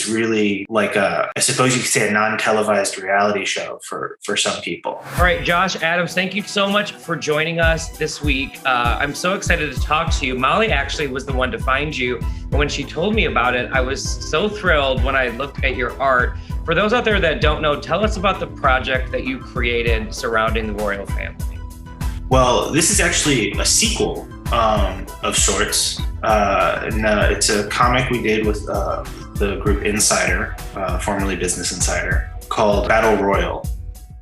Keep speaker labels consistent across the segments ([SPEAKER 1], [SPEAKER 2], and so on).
[SPEAKER 1] really like I suppose you could say a non-televised reality show for some people.
[SPEAKER 2] All right, Josh Adams, thank you so much for joining us this week. I'm so excited to talk to you. Molly actually was the one to find you. And when she told me about it, I was so thrilled when I looked at your art. For those out there that don't know, tell us about the project that you created surrounding the royal family.
[SPEAKER 1] Well, this is actually a sequel of sorts. It's a comic we did with the group Insider, formerly Business Insider, called Battle Royal,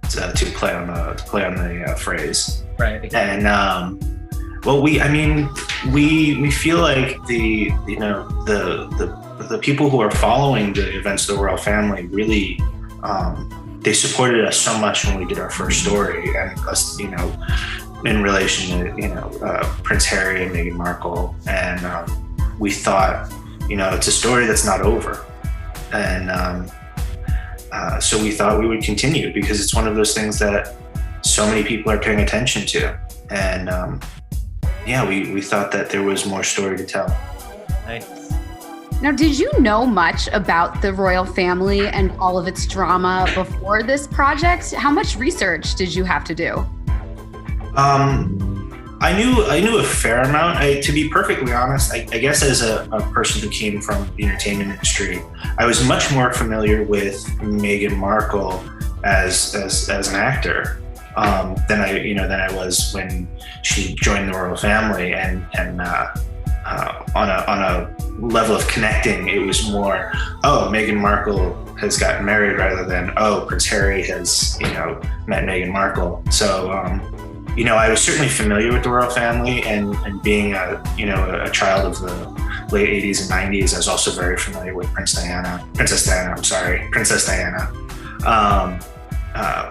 [SPEAKER 1] to play on the phrase.
[SPEAKER 2] Right.
[SPEAKER 1] And well, we feel like the people who are following the events of the royal family really they supported us so much when we did our first story, and us, in relation to Prince Harry and Meghan Markle, and we thought, it's a story that's not over, and so we thought we would continue because it's one of those things that so many people are paying attention to, and we thought that there was more story to tell.
[SPEAKER 2] Nice.
[SPEAKER 3] Now, did you know much about the royal family and all of its drama before this project? How much research did you have to do?
[SPEAKER 1] I knew a fair amount. To be perfectly honest, I guess as a person who came from the entertainment industry, I was much more familiar with Meghan Markle as an actor than I was when she joined the royal family, and on a level of connecting, it was more, Meghan Markle has gotten married, rather than, Prince Harry has met Meghan Markle. So I was certainly familiar with the royal family, and being a child of the late 80s and 90s, I was also very familiar with Princess Diana,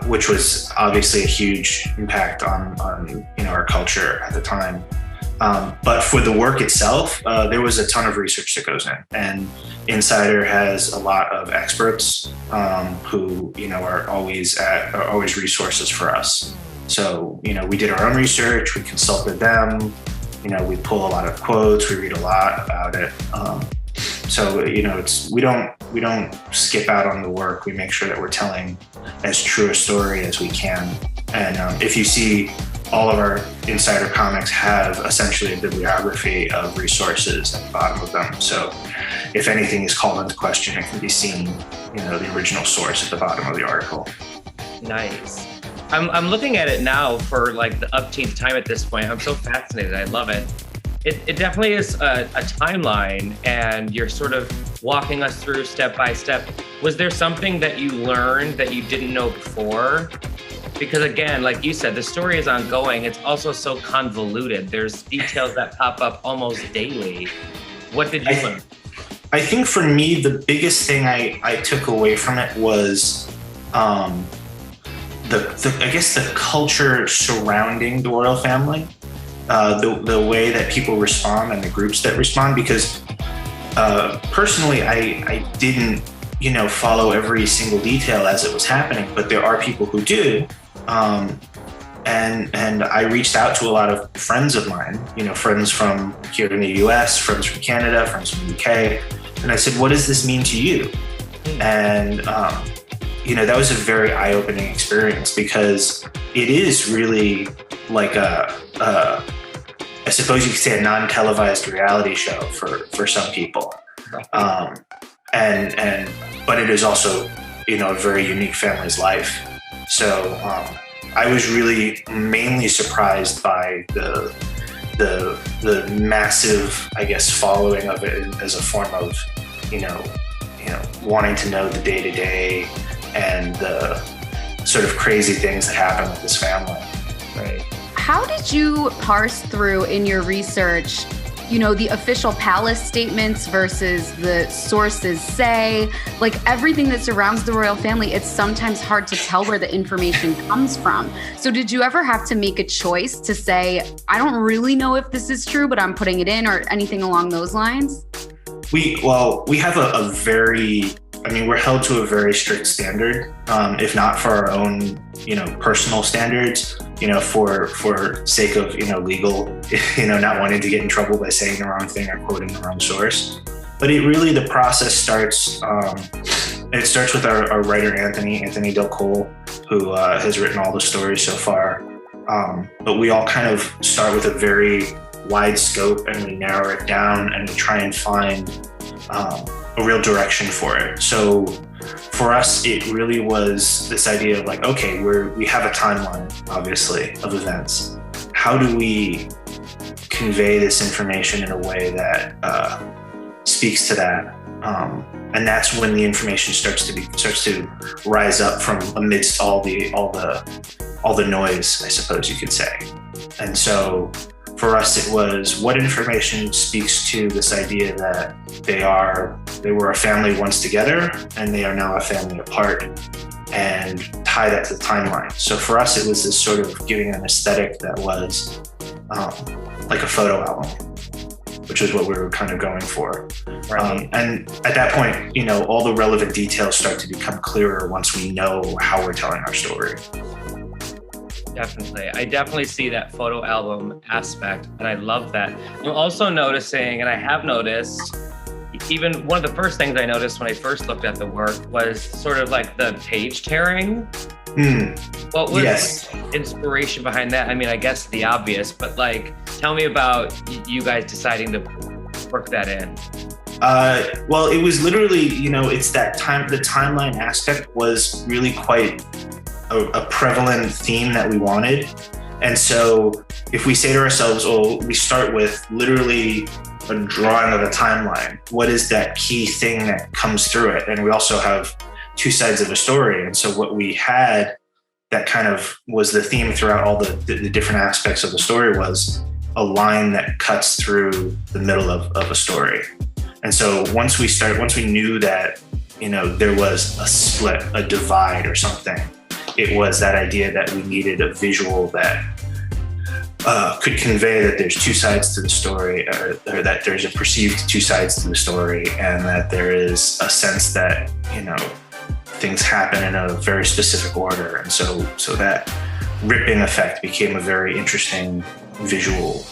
[SPEAKER 1] which was obviously a huge impact on our culture at the time. But for the work itself, there was a ton of research that goes in, and Insider has a lot of experts who are always resources for us. So we did our own research, we consulted them, we pull a lot of quotes, we read a lot about it. So we don't skip out on the work. We make sure that we're telling as true a story as we can. And if you see, all of our Insider comics have essentially a bibliography of resources at the bottom of them. So if anything is called into question, it can be seen, the original source at the bottom of the article.
[SPEAKER 2] Nice. I'm looking at it now for like the upteenth time at this point. I'm so fascinated. I love it. It definitely is a timeline, and you're sort of walking us through step by step. Was there something that you learned that you didn't know before? Because again, like you said, the story is ongoing. It's also so convoluted. There's details that pop up almost daily. What did you learn?
[SPEAKER 1] I think for me, the biggest thing I took away from it was the culture surrounding the royal family, the way that people respond and the groups that respond. Because personally, I didn't follow every single detail as it was happening, but there are people who do. And I reached out to a lot of friends of mine, friends from here in the US, friends from Canada, friends from the UK. And I said, what does this mean to you? And, that was a very eye-opening experience, because it is really like I suppose you could say a non-televised reality show for some people. But it is also, a very unique family's life. So I was really mainly surprised by the massive, I guess, following of it as a form of, wanting to know the day-to-day and the sort of crazy things that happen with this family.
[SPEAKER 2] Right.
[SPEAKER 3] How did you parse through in your research, the official palace statements versus the sources say, like everything that surrounds the royal family? It's sometimes hard to tell where the information comes from. So did you ever have to make a choice to say, I don't really know if this is true, but I'm putting it in, or anything along those lines?
[SPEAKER 1] We have a very, we're held to a very strict standard, if not for our own, personal standards, for sake of, legal, not wanting to get in trouble by saying the wrong thing or quoting the wrong source. But the process starts. It starts with our writer Anthony Del Cole, who has written all the stories so far. But we all kind of start with a very wide scope, and we narrow it down, and we try and find a real direction for it. So for us, it really was this idea of like, okay, we have a timeline, obviously, of events. How do we convey this information in a way that speaks to that? And that's when the information starts to rise up from amidst all the noise, I suppose you could say. And so for us, it was what information speaks to this idea that they were a family once together and they are now a family apart, and tie that to the timeline. So for us, it was this sort of giving an aesthetic that was like a photo album, which is what we were kind of going for. Right. And at that point, all the relevant details start to become clearer once we know how we're telling our story.
[SPEAKER 2] Definitely. I definitely see that photo album aspect, and I love that. I'm also noticing, and I have noticed, even one of the first things I noticed when I first looked at the work was sort of like the page tearing. What was the inspiration behind that? I mean, I guess the obvious, but like, tell me about you guys deciding to work that in.
[SPEAKER 1] Well, it was literally, it's that the timeline aspect was really quite a prevalent theme that we wanted. And so if we say to ourselves, we start with literally a drawing of a timeline, what is that key thing that comes through it? And we also have two sides of a story. And so what we had that kind of was the theme throughout all the different aspects of the story was a line that cuts through the middle of a story. And so once we knew that, there was a split, a divide or something, it was that idea that we needed a visual that could convey that there's two sides to the story, or that there's a perceived two sides to the story, and that there is a sense that, things happen in a very specific order. And so that ripping effect became a very interesting visual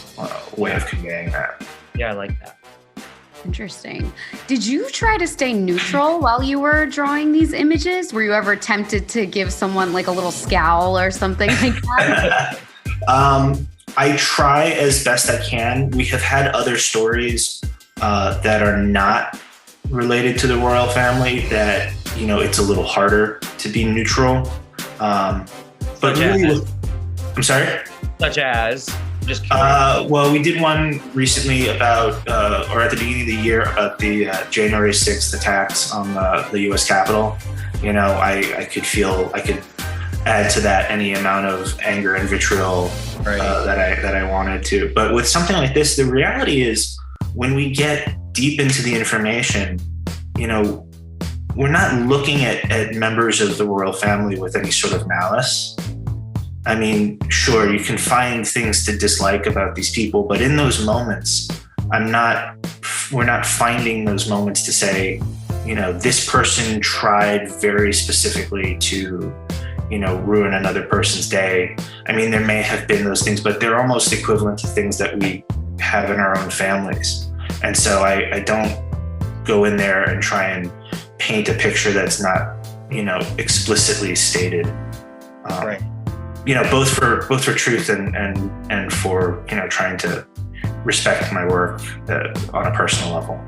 [SPEAKER 1] way of conveying that.
[SPEAKER 2] Yeah, I like that.
[SPEAKER 3] Interesting. Did you try to stay neutral while you were drawing these images? Were you ever tempted to give someone like a little scowl or something like that?
[SPEAKER 1] I try as best I can. We have had other stories that are not related to the royal family that, it's a little harder to be neutral. But really, I'm sorry?
[SPEAKER 2] Such as? Just
[SPEAKER 1] well, we did one recently about, or at the beginning of the year, about the January 6th attacks on the U.S. Capitol. I could add to that any amount of anger and vitriol that I wanted to. But with something like this, the reality is when we get deep into the information, we're not looking at members of the royal family with any sort of malice. I mean, sure, you can find things to dislike about these people, but in those moments, we're not finding those moments to say, this person tried very specifically to, ruin another person's day. I mean, there may have been those things, but they're almost equivalent to things that we have in our own families. And so I don't go in there and try and paint a picture that's not, explicitly stated.
[SPEAKER 2] Right.
[SPEAKER 1] Both for truth and for, trying to respect my work on a personal level.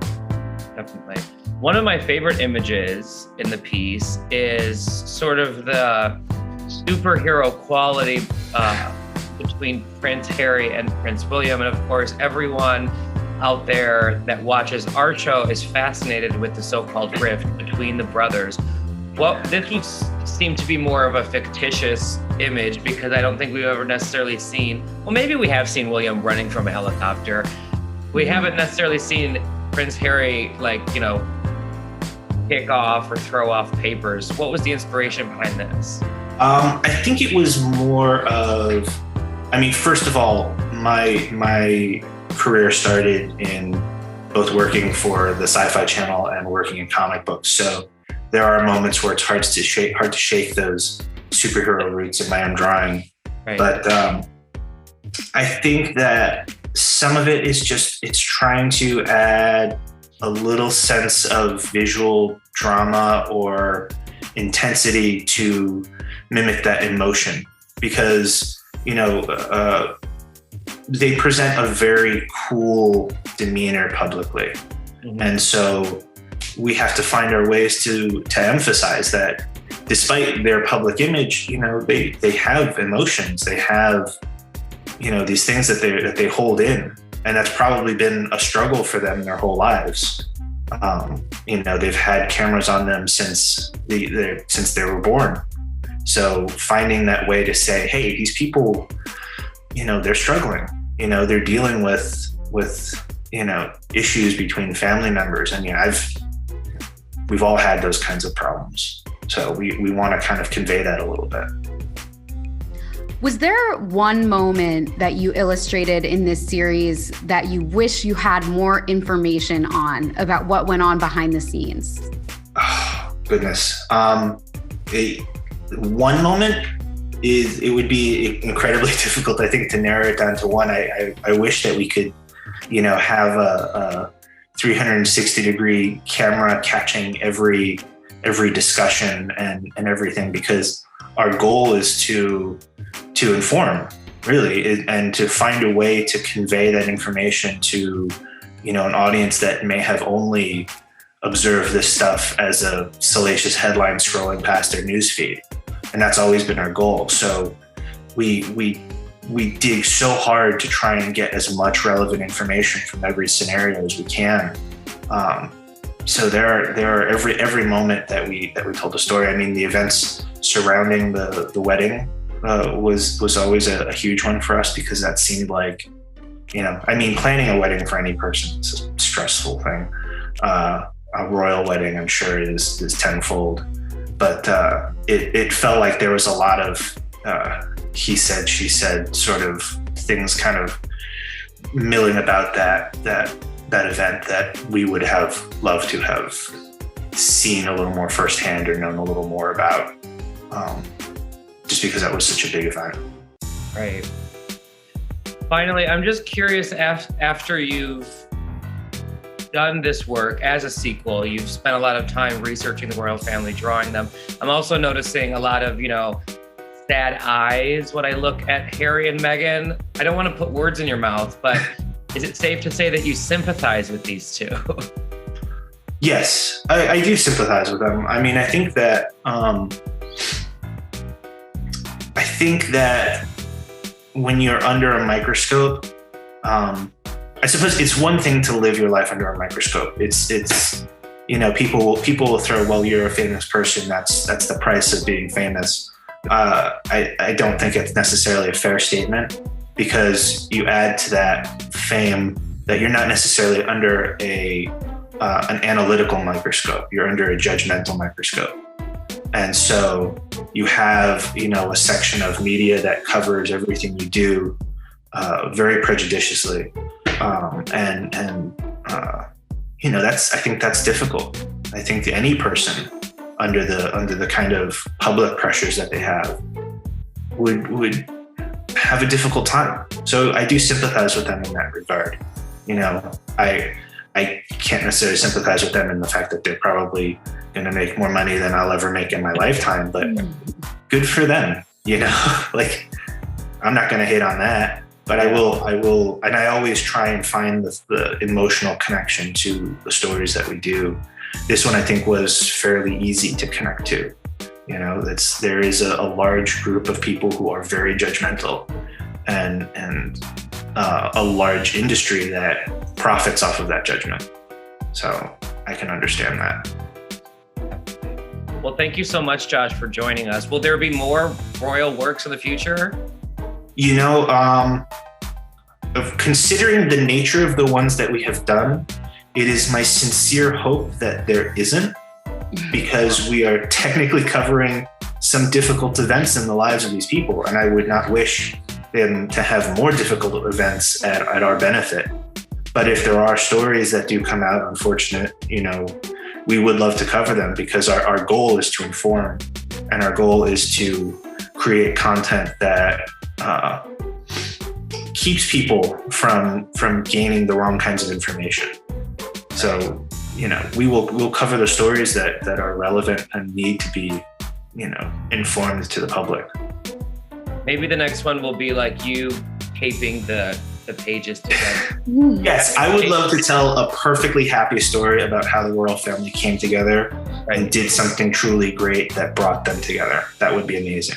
[SPEAKER 2] Definitely. One of my favorite images in the piece is sort of the superhero quality between Prince Harry and Prince William. And of course, everyone out there that watches our show is fascinated with the so-called rift between the brothers. Well, this would seem to be more of a fictitious image because I don't think we've ever necessarily seen, well, maybe we have seen William running from a helicopter. We haven't necessarily seen Prince Harry, kick off or throw off papers. What was the inspiration behind this?
[SPEAKER 1] I think it was more of, first of all, my career started in both working for the Sci-Fi Channel and working in comic books. So there are moments where it's hard to shake those superhero roots in my own drawing.
[SPEAKER 2] Right.
[SPEAKER 1] But I think that some of it is it's trying to add a little sense of visual drama or intensity to mimic that emotion, because, they present a very cool demeanor publicly. Mm-hmm. And so we have to find our ways to emphasize that despite their public image, they have emotions, they have, these things that they hold in. And that's probably been a struggle for them their whole lives. They've had cameras on them since they were born. So finding that way to say, hey, these people, they're struggling. They're dealing with issues between family members. I mean, we've all had those kinds of problems. So we want to kind of convey that a little bit.
[SPEAKER 3] Was there one moment that you illustrated in this series that you wish you had more information on about what went on behind the scenes?
[SPEAKER 1] Oh, goodness. One moment it would be incredibly difficult, I think, to narrow it down to one. I wish that we could, have a 360-degree camera catching every discussion and everything, because our goal is to inform, really, and to find a way to convey that information to, an audience that may have only observed this stuff as a salacious headline scrolling past their newsfeed. And that's always been our goal. So we dig so hard to try and get as much relevant information from every scenario as we can. So there are every moment that we told the story. I mean, the events surrounding the wedding was always a huge one for us, because that seemed like, planning a wedding for any person is a stressful thing. A royal wedding, I'm sure, is tenfold. But it felt like there was a lot of he said, she said sort of things kind of milling about that event that we would have loved to have seen a little more firsthand or known a little more about, just because that was such a big event.
[SPEAKER 2] Right. Finally, I'm just curious, after you've done this work as a sequel, you've spent a lot of time researching the royal family, drawing them. I'm also noticing a lot of, sad eyes when I look at Harry and Meghan. I don't want to put words in your mouth, but is it safe to say that you sympathize with these two?
[SPEAKER 1] Yes, I do sympathize with them. I mean, I think that when you're under a microscope, I suppose it's one thing to live your life under a microscope. It's people will throw, well, you're a famous person, that's the price of being famous. I don't think it's necessarily a fair statement, because you add to that fame that you're not necessarily under an analytical microscope. You're under a judgmental microscope. And so you have, a section of media that covers everything you do very prejudiciously. I think that's difficult. I think that any person under the kind of public pressures that they have would have a difficult time. So I do sympathize with them in that regard. I can't necessarily sympathize with them in the fact that they're probably going to make more money than I'll ever make in my lifetime, but good for them. Like, I'm not going to hate on that. But I will, and I always try and find the emotional connection to the stories that we do. This one, I think, was fairly easy to connect to. There is a large group of people who are very judgmental, and a large industry that profits off of that judgment. So I can understand that.
[SPEAKER 2] Well, thank you so much, Josh, for joining us. Will there be more royal works in the future? Considering the nature of the ones that we have done, it is my sincere hope that there isn't, because we are technically covering some difficult events in the lives of these people, and I would not wish them to have more difficult events at our benefit. But if there are stories that do come out unfortunate, we would love to cover them, because our goal is to inform, and our goal is to create content that keeps people from gaining the wrong kinds of information.
[SPEAKER 1] So, we'll cover the stories that are relevant and need to be, informed to the public.
[SPEAKER 2] Maybe the next one will be like you taping the pages together.
[SPEAKER 1] Yes, I would love to tell a perfectly happy story about how the royal family came together and did something truly great that brought them together. That would be amazing.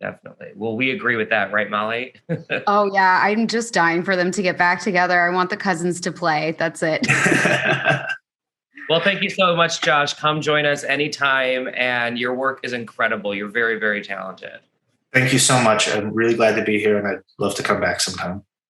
[SPEAKER 2] Definitely. Well, we agree with that, right, Molly?
[SPEAKER 3] Oh, yeah. I'm just dying for them to get back together. I want the cousins to play. That's it.
[SPEAKER 2] Well, thank you so much, Josh. Come join us anytime. And your work is incredible. You're very, very talented.
[SPEAKER 1] Thank you so much. I'm really glad to be here, and I'd love to come back sometime.